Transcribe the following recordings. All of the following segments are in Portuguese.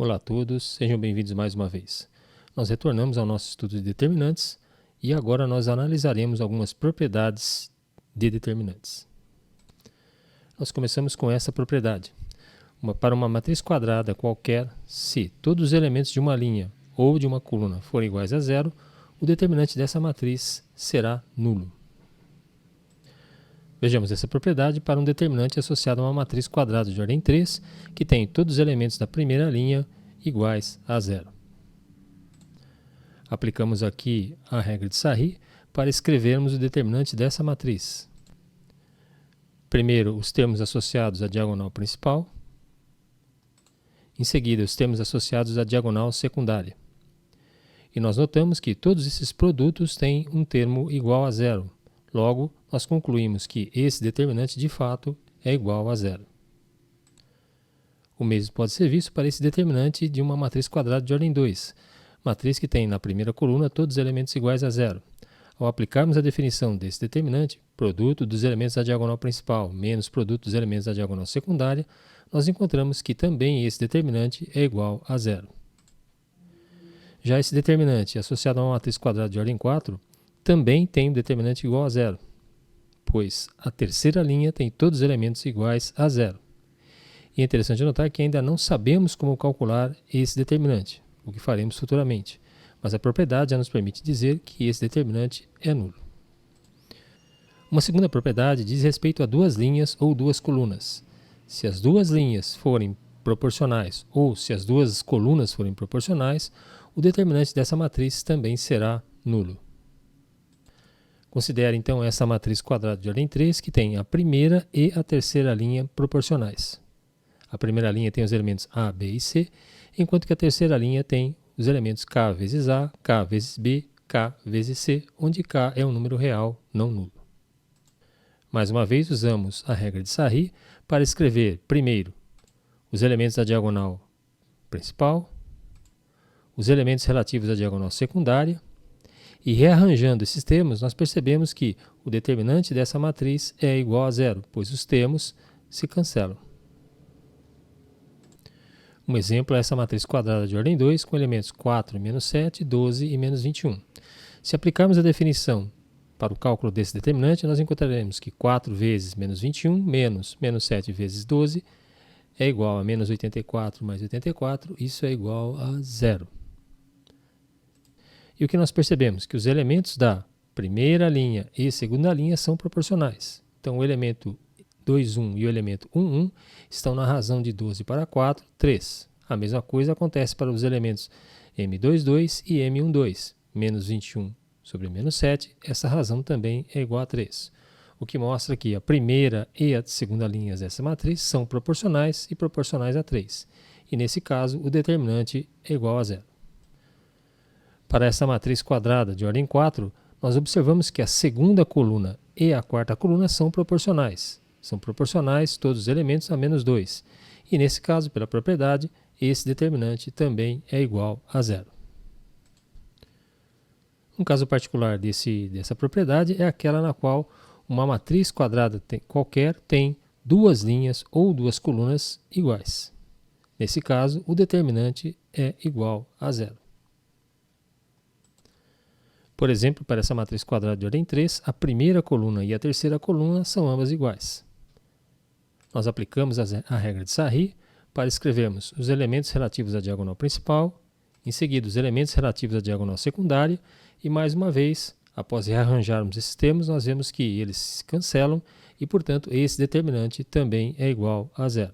Olá a todos, sejam bem-vindos mais uma vez. Nós retornamos ao nosso estudo de determinantes e agora nós analisaremos algumas propriedades de determinantes. Nós começamos com essa propriedade. Para uma matriz quadrada qualquer, se todos os elementos de uma linha ou de uma coluna forem iguais a zero, o determinante dessa matriz será nulo. Vejamos essa propriedade para um determinante associado a uma matriz quadrada de ordem 3, que tem todos os elementos da primeira linha iguais a zero. Aplicamos aqui a regra de Sarry para escrevermos o determinante dessa matriz. Primeiro, os termos associados à diagonal principal. Em seguida, os termos associados à diagonal secundária. E nós notamos que todos esses produtos têm um termo igual a zero. Logo, nós concluímos que esse determinante de fato é igual a zero. O mesmo pode ser visto para esse determinante de uma matriz quadrada de ordem 2, matriz que tem na primeira coluna todos os elementos iguais a zero. Ao aplicarmos a definição desse determinante, produto dos elementos da diagonal principal menos produto dos elementos da diagonal secundária, nós encontramos que também esse determinante é igual a zero. Já esse determinante associado a uma matriz quadrada de ordem 4 também tem um determinante igual a zero, pois a terceira linha tem todos os elementos iguais a zero. E é interessante notar que ainda não sabemos como calcular esse determinante, o que faremos futuramente, mas a propriedade já nos permite dizer que esse determinante é nulo. Uma segunda propriedade diz respeito a duas linhas ou duas colunas. Se as duas linhas forem proporcionais ou se as duas colunas forem proporcionais, o determinante dessa matriz também será nulo. Considere então essa matriz quadrada de ordem 3 que tem a primeira e a terceira linha proporcionais. A primeira linha tem os elementos A, B e C, enquanto que a terceira linha tem os elementos K vezes A, K vezes B, K vezes C, onde K é um número real, não nulo. Mais uma vez, usamos a regra de Sarry para escrever, primeiro, os elementos da diagonal principal, os elementos relativos à diagonal secundária, e rearranjando esses termos, nós percebemos que o determinante dessa matriz é igual a zero, pois os termos se cancelam. Um exemplo é essa matriz quadrada de ordem 2 com elementos 4 menos 7, 12 e menos 21. Se aplicarmos a definição para o cálculo desse determinante, nós encontraremos que 4 vezes menos 21 menos 7 vezes 12 é igual a menos 84 mais 84, isso é igual a zero. E o que nós percebemos? Que os elementos da primeira linha e segunda linha são proporcionais. Então, o elemento 2, 1 e o elemento 1, 1 estão na razão de 12 para 4, 3. A mesma coisa acontece para os elementos M2, 2 e M1, 2. Menos 21 sobre menos 7, essa razão também é igual a 3. O que mostra que a primeira e a segunda linhas dessa matriz são proporcionais e proporcionais a 3. E nesse caso, o determinante é igual a zero. Para essa matriz quadrada de ordem 4, nós observamos que a segunda coluna e a quarta coluna são proporcionais. São proporcionais todos os elementos a menos 2. E nesse caso, pela propriedade, esse determinante também é igual a zero. Um caso particular dessa propriedade é aquela na qual uma matriz quadrada qualquer tem duas linhas ou duas colunas iguais. Nesse caso, o determinante é igual a zero. Por exemplo, para essa matriz quadrada de ordem 3, a primeira coluna e a terceira coluna são ambas iguais. Nós aplicamos a regra de Sarry para escrevermos os elementos relativos à diagonal principal, em seguida os elementos relativos à diagonal secundária, e mais uma vez, após rearranjarmos esses termos, nós vemos que eles se cancelam e, portanto, esse determinante também é igual a zero.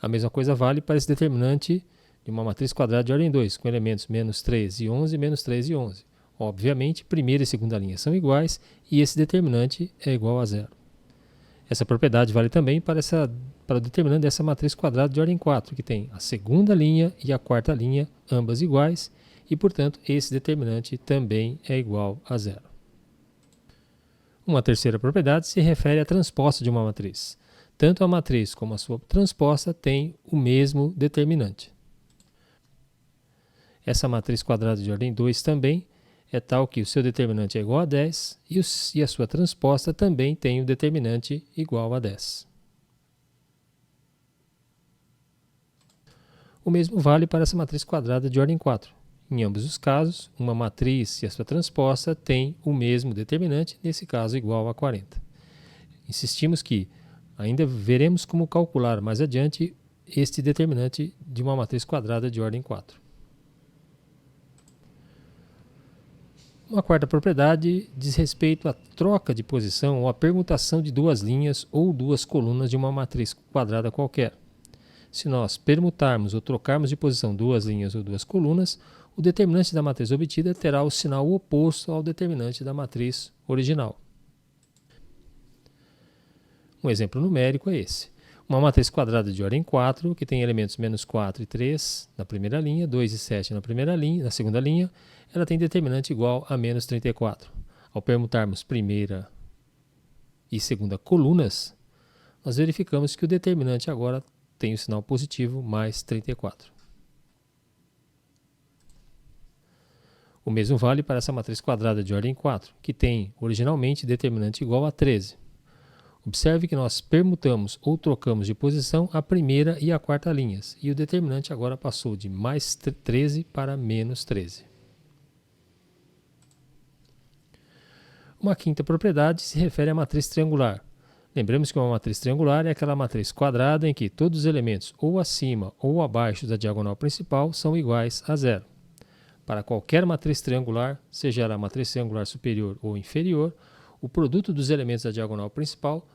A mesma coisa vale para esse determinante de uma matriz quadrada de ordem 2, com elementos menos 3 e 11, menos 3 e 11. Obviamente, primeira e segunda linha são iguais e esse determinante é igual a zero. Essa propriedade vale também para o determinante dessa matriz quadrada de ordem 4, que tem a segunda linha e a quarta linha, ambas iguais, e, portanto, esse determinante também é igual a zero. Uma terceira propriedade se refere à transposta de uma matriz. Tanto a matriz como a sua transposta têm o mesmo determinante. Essa matriz quadrada de ordem 2 também é tal que o seu determinante é igual a 10 e a sua transposta também tem o determinante igual a 10. O mesmo vale para essa matriz quadrada de ordem 4. Em ambos os casos, uma matriz e a sua transposta têm o mesmo determinante, nesse caso igual a 40. Insistimos que ainda veremos como calcular mais adiante este determinante de uma matriz quadrada de ordem 4. Uma quarta propriedade diz respeito à troca de posição ou à permutação de duas linhas ou duas colunas de uma matriz quadrada qualquer. Se nós permutarmos ou trocarmos de posição duas linhas ou duas colunas, o determinante da matriz obtida terá o sinal oposto ao determinante da matriz original. Um exemplo numérico é esse. Uma matriz quadrada de ordem 4, que tem elementos menos 4 e 3 na primeira linha, 2 e 7 na segunda linha, ela tem determinante igual a menos 34. Ao permutarmos primeira e segunda colunas, nós verificamos que o determinante agora tem o sinal positivo mais 34. O mesmo vale para essa matriz quadrada de ordem 4, que tem originalmente determinante igual a 13. Observe que nós permutamos ou trocamos de posição a primeira e a quarta linhas, e o determinante agora passou de mais 13 para menos 13. Uma quinta propriedade se refere à matriz triangular. Lembramos que uma matriz triangular é aquela matriz quadrada em que todos os elementos ou acima ou abaixo da diagonal principal são iguais a zero. Para qualquer matriz triangular, seja ela a matriz triangular superior ou inferior, o produto dos elementos da diagonal principal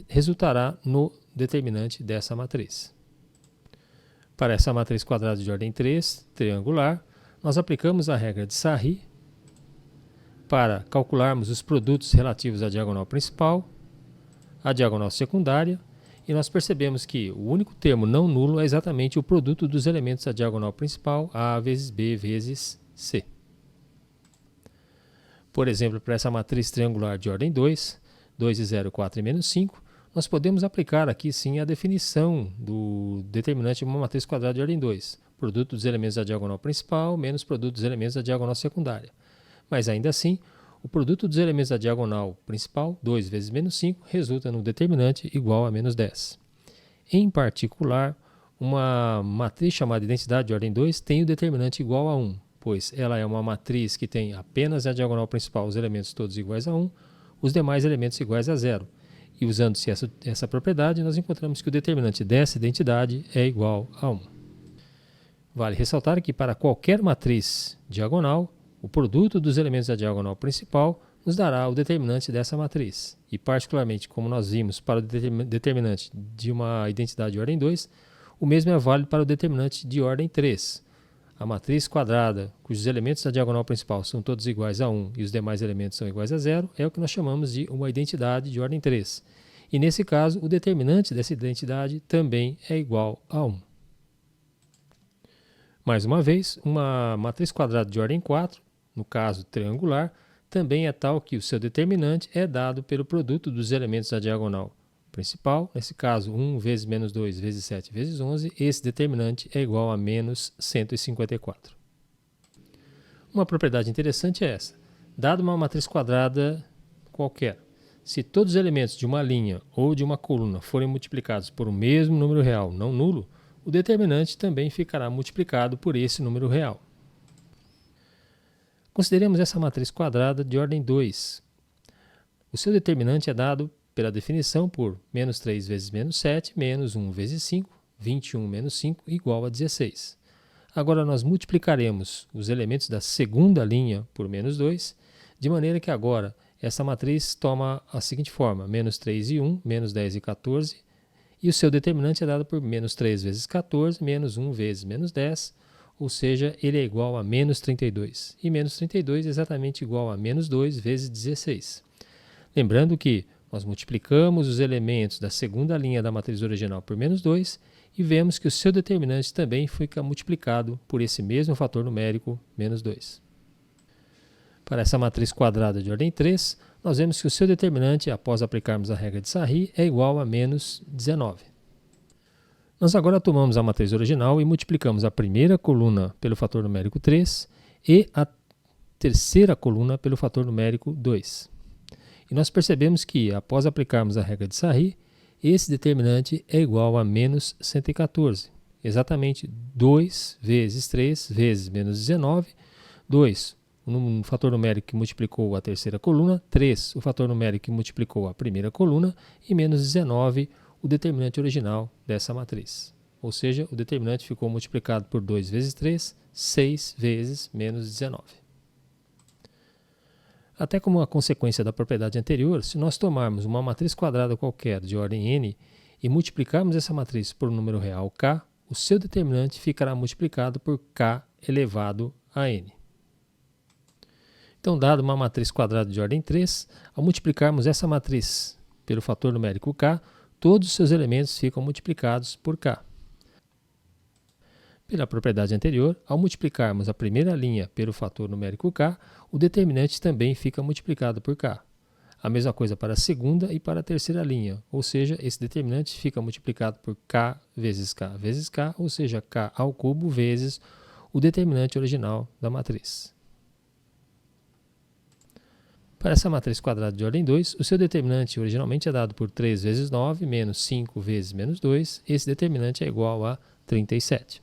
resultará no determinante dessa matriz. Para essa matriz quadrada de ordem 3, triangular, nós aplicamos a regra de Sarri para calcularmos os produtos relativos à diagonal principal, à diagonal secundária, e nós percebemos que o único termo não nulo é exatamente o produto dos elementos da diagonal principal, A vezes B vezes C. Por exemplo, para essa matriz triangular de ordem 2, 2 e 0, 4 e menos 5, nós podemos aplicar aqui sim a definição do determinante de uma matriz quadrada de ordem 2, produto dos elementos da diagonal principal menos produto dos elementos da diagonal secundária. Mas ainda assim, o produto dos elementos da diagonal principal, 2 vezes menos 5, resulta no determinante igual a menos 10. Em particular, uma matriz chamada identidade de ordem 2 tem o determinante igual a 1, pois ela é uma matriz que tem apenas a diagonal principal os elementos todos iguais a 1, os demais elementos iguais a 0. E usando-se essa propriedade, nós encontramos que o determinante dessa identidade é igual a 1. Vale ressaltar que para qualquer matriz diagonal, o produto dos elementos da diagonal principal nos dará o determinante dessa matriz. E particularmente, como nós vimos para o determinante de uma identidade de ordem 2, o mesmo é válido para o determinante de ordem 3. A matriz quadrada, cujos elementos da diagonal principal são todos iguais a 1 e os demais elementos são iguais a 0, é o que nós chamamos de uma identidade de ordem 3. E nesse caso, o determinante dessa identidade também é igual a 1. Mais uma vez, uma matriz quadrada de ordem 4, no caso triangular, também é tal que o seu determinante é dado pelo produto dos elementos da diagonal principal, nesse caso 1 vezes menos 2 vezes 7 vezes 11, esse determinante é igual a menos 154. Uma propriedade interessante é essa. Dada uma matriz quadrada qualquer, se todos os elementos de uma linha ou de uma coluna forem multiplicados por um mesmo número real não nulo, o determinante também ficará multiplicado por esse número real. Consideremos essa matriz quadrada de ordem 2. O seu determinante é dado pela definição por menos 3 vezes menos 7, menos 1 vezes 5, 21 menos 5, igual a 16. Agora nós multiplicaremos os elementos da segunda linha por menos 2, de maneira que agora essa matriz toma a seguinte forma: menos 3 e 1, menos 10 e 14, e o seu determinante é dado por menos 3 vezes 14, menos 1 vezes menos 10, ou seja, ele é igual a menos 32. E menos 32 é exatamente igual a menos 2 vezes 16. Lembrando que nós multiplicamos os elementos da segunda linha da matriz original por menos 2 e vemos que o seu determinante também fica multiplicado por esse mesmo fator numérico, menos 2. Para essa matriz quadrada de ordem 3, nós vemos que o seu determinante, após aplicarmos a regra de Sarri, é igual a menos 19. Nós agora tomamos a matriz original e multiplicamos a primeira coluna pelo fator numérico 3 e a terceira coluna pelo fator numérico 2. E nós percebemos que, após aplicarmos a regra de Sarri, esse determinante é igual a menos 114. exatamente 2 vezes 3 vezes menos 19. 2, um fator numérico que multiplicou a terceira coluna. 3, o fator numérico que multiplicou a primeira coluna. E menos 19, o determinante original dessa matriz. Ou seja, o determinante ficou multiplicado por 2 vezes 3, 6 vezes menos 19. Até como uma consequência da propriedade anterior, se nós tomarmos uma matriz quadrada qualquer de ordem n e multiplicarmos essa matriz por um número real k, o seu determinante ficará multiplicado por k elevado a n. Então, dado uma matriz quadrada de ordem 3, ao multiplicarmos essa matriz pelo fator numérico k, todos os seus elementos ficam multiplicados por k. Pela propriedade anterior, ao multiplicarmos a primeira linha pelo fator numérico k, o determinante também fica multiplicado por k. A mesma coisa para a segunda e para a terceira linha, ou seja, esse determinante fica multiplicado por k vezes k, ou seja, k ao cubo vezes o determinante original da matriz. Para essa matriz quadrada de ordem 2, o seu determinante originalmente é dado por 3 vezes 9 menos 5 vezes menos 2. Esse determinante é igual a 37.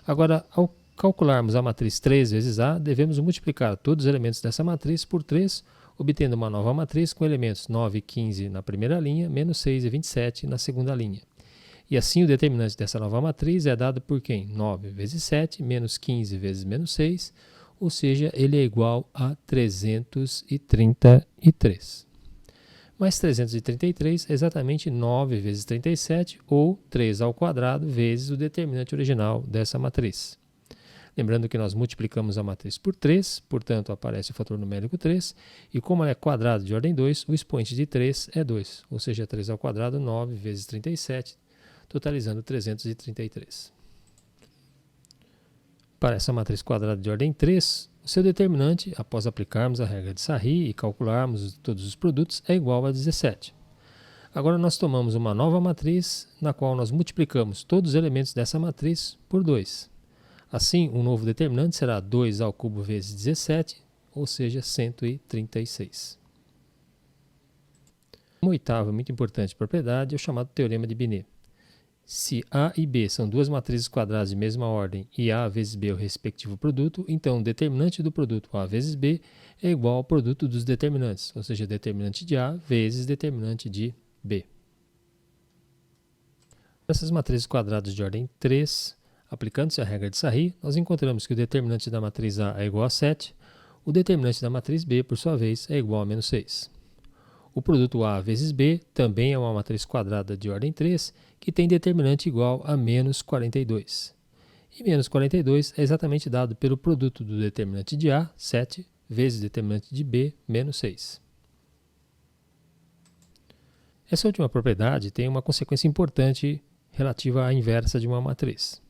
Agora, ao calcularmos a matriz 3 vezes A, devemos multiplicar todos os elementos dessa matriz por 3, obtendo uma nova matriz com elementos 9 e 15 na primeira linha, menos 6 e 27 na segunda linha. E assim o determinante dessa nova matriz é dado por quem? 9 vezes 7, menos 15 vezes menos 6, ou seja, ele é igual a 333. Mas 333 é exatamente 9 vezes 37, ou 3 ao quadrado, vezes o determinante original dessa matriz. Lembrando que nós multiplicamos a matriz por 3, portanto aparece o fator numérico 3, e como ela é quadrado de ordem 2, o expoente de 3 é 2, ou seja, 3 ao quadrado, 9 vezes 37, totalizando 333. Para essa matriz quadrada de ordem 3, o seu determinante, após aplicarmos a regra de Sarry e calcularmos todos os produtos, é igual a 17. Agora nós tomamos uma nova matriz, na qual nós multiplicamos todos os elementos dessa matriz por 2. Assim, o novo determinante será 2 ao cubo vezes 17, ou seja, 136. Uma oitava muito importante propriedade é o chamado teorema de Binet. Se A e B são duas matrizes quadradas de mesma ordem e A vezes B é o respectivo produto, então o determinante do produto A vezes B é igual ao produto dos determinantes, ou seja, determinante de A vezes determinante de B. Nessas matrizes quadradas de ordem 3, aplicando-se a regra de Sarry, nós encontramos que o determinante da matriz A é igual a 7, o determinante da matriz B, por sua vez, é igual a menos 6. O produto A vezes B também é uma matriz quadrada de ordem 3, que tem determinante igual a menos 42. E menos 42 é exatamente dado pelo produto do determinante de A, 7, vezes o determinante de B, menos 6. Essa última propriedade tem uma consequência importante relativa à inversa de uma matriz.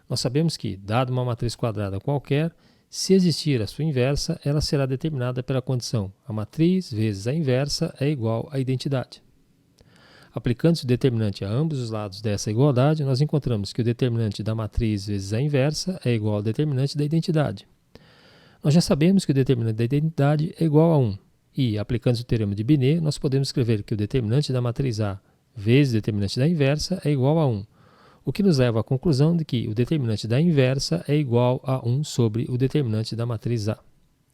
Nós sabemos que, dado uma matriz quadrada qualquer, se existir a sua inversa, ela será determinada pela condição a matriz vezes a inversa é igual à identidade. Aplicando-se o determinante a ambos os lados dessa igualdade, nós encontramos que o determinante da matriz vezes a inversa é igual ao determinante da identidade. Nós já sabemos que o determinante da identidade é igual a 1, e, aplicando o teorema de Binet, nós podemos escrever que o determinante da matriz A vezes o determinante da inversa é igual a 1. O que nos leva à conclusão de que o determinante da inversa é igual a 1 sobre o determinante da matriz A.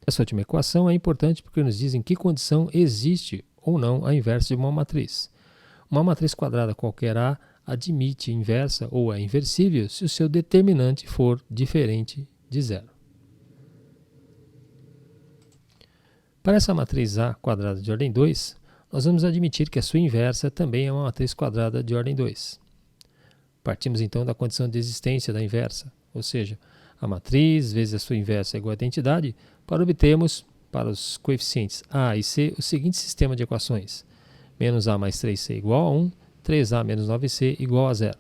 Essa última equação é importante porque nos diz em que condição existe ou não a inversa de uma matriz. Uma matriz quadrada qualquer A admite inversa ou é inversível se o seu determinante for diferente de zero. Para essa matriz A quadrada de ordem 2, nós vamos admitir que a sua inversa também é uma matriz quadrada de ordem 2. Partimos então da condição de existência da inversa, ou seja, a matriz vezes a sua inversa é igual à identidade, para obtermos, para os coeficientes A e C, o seguinte sistema de equações. Menos A mais 3C igual a 1, 3A menos 9C igual a 0.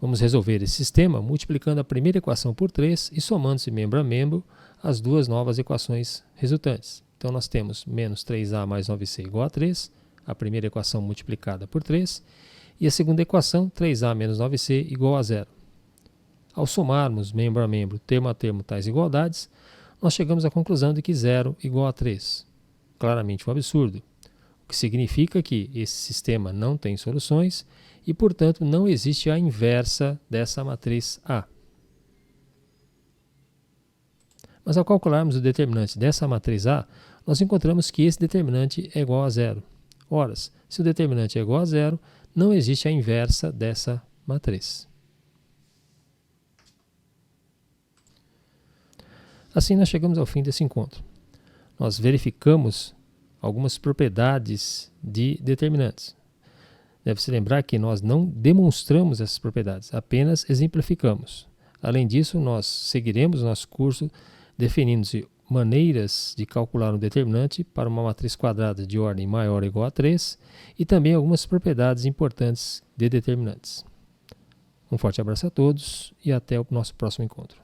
Vamos resolver esse sistema multiplicando a primeira equação por 3 e somando-se membro a membro as duas novas equações resultantes. Então nós temos menos 3A mais 9C igual a 3, a primeira equação multiplicada por 3, e a segunda equação, 3A menos 9C igual a 0. Ao somarmos membro a membro, termo a termo, tais igualdades, nós chegamos à conclusão de que 0 igual a 3. Claramente um absurdo, o que significa que esse sistema não tem soluções e, portanto, não existe a inversa dessa matriz A. Mas ao calcularmos o determinante dessa matriz A, nós encontramos que esse determinante é igual a zero. Ora, se o determinante é igual a zero, não existe a inversa dessa matriz. Assim, nós chegamos ao fim desse encontro. Nós verificamos algumas propriedades de determinantes. Deve-se lembrar que nós não demonstramos essas propriedades, apenas exemplificamos. Além disso, nós seguiremos o nosso curso definindo maneiras de calcular um determinante para uma matriz quadrada de ordem maior ou igual a 3 e também algumas propriedades importantes de determinantes. Um forte abraço a todos e até o nosso próximo encontro.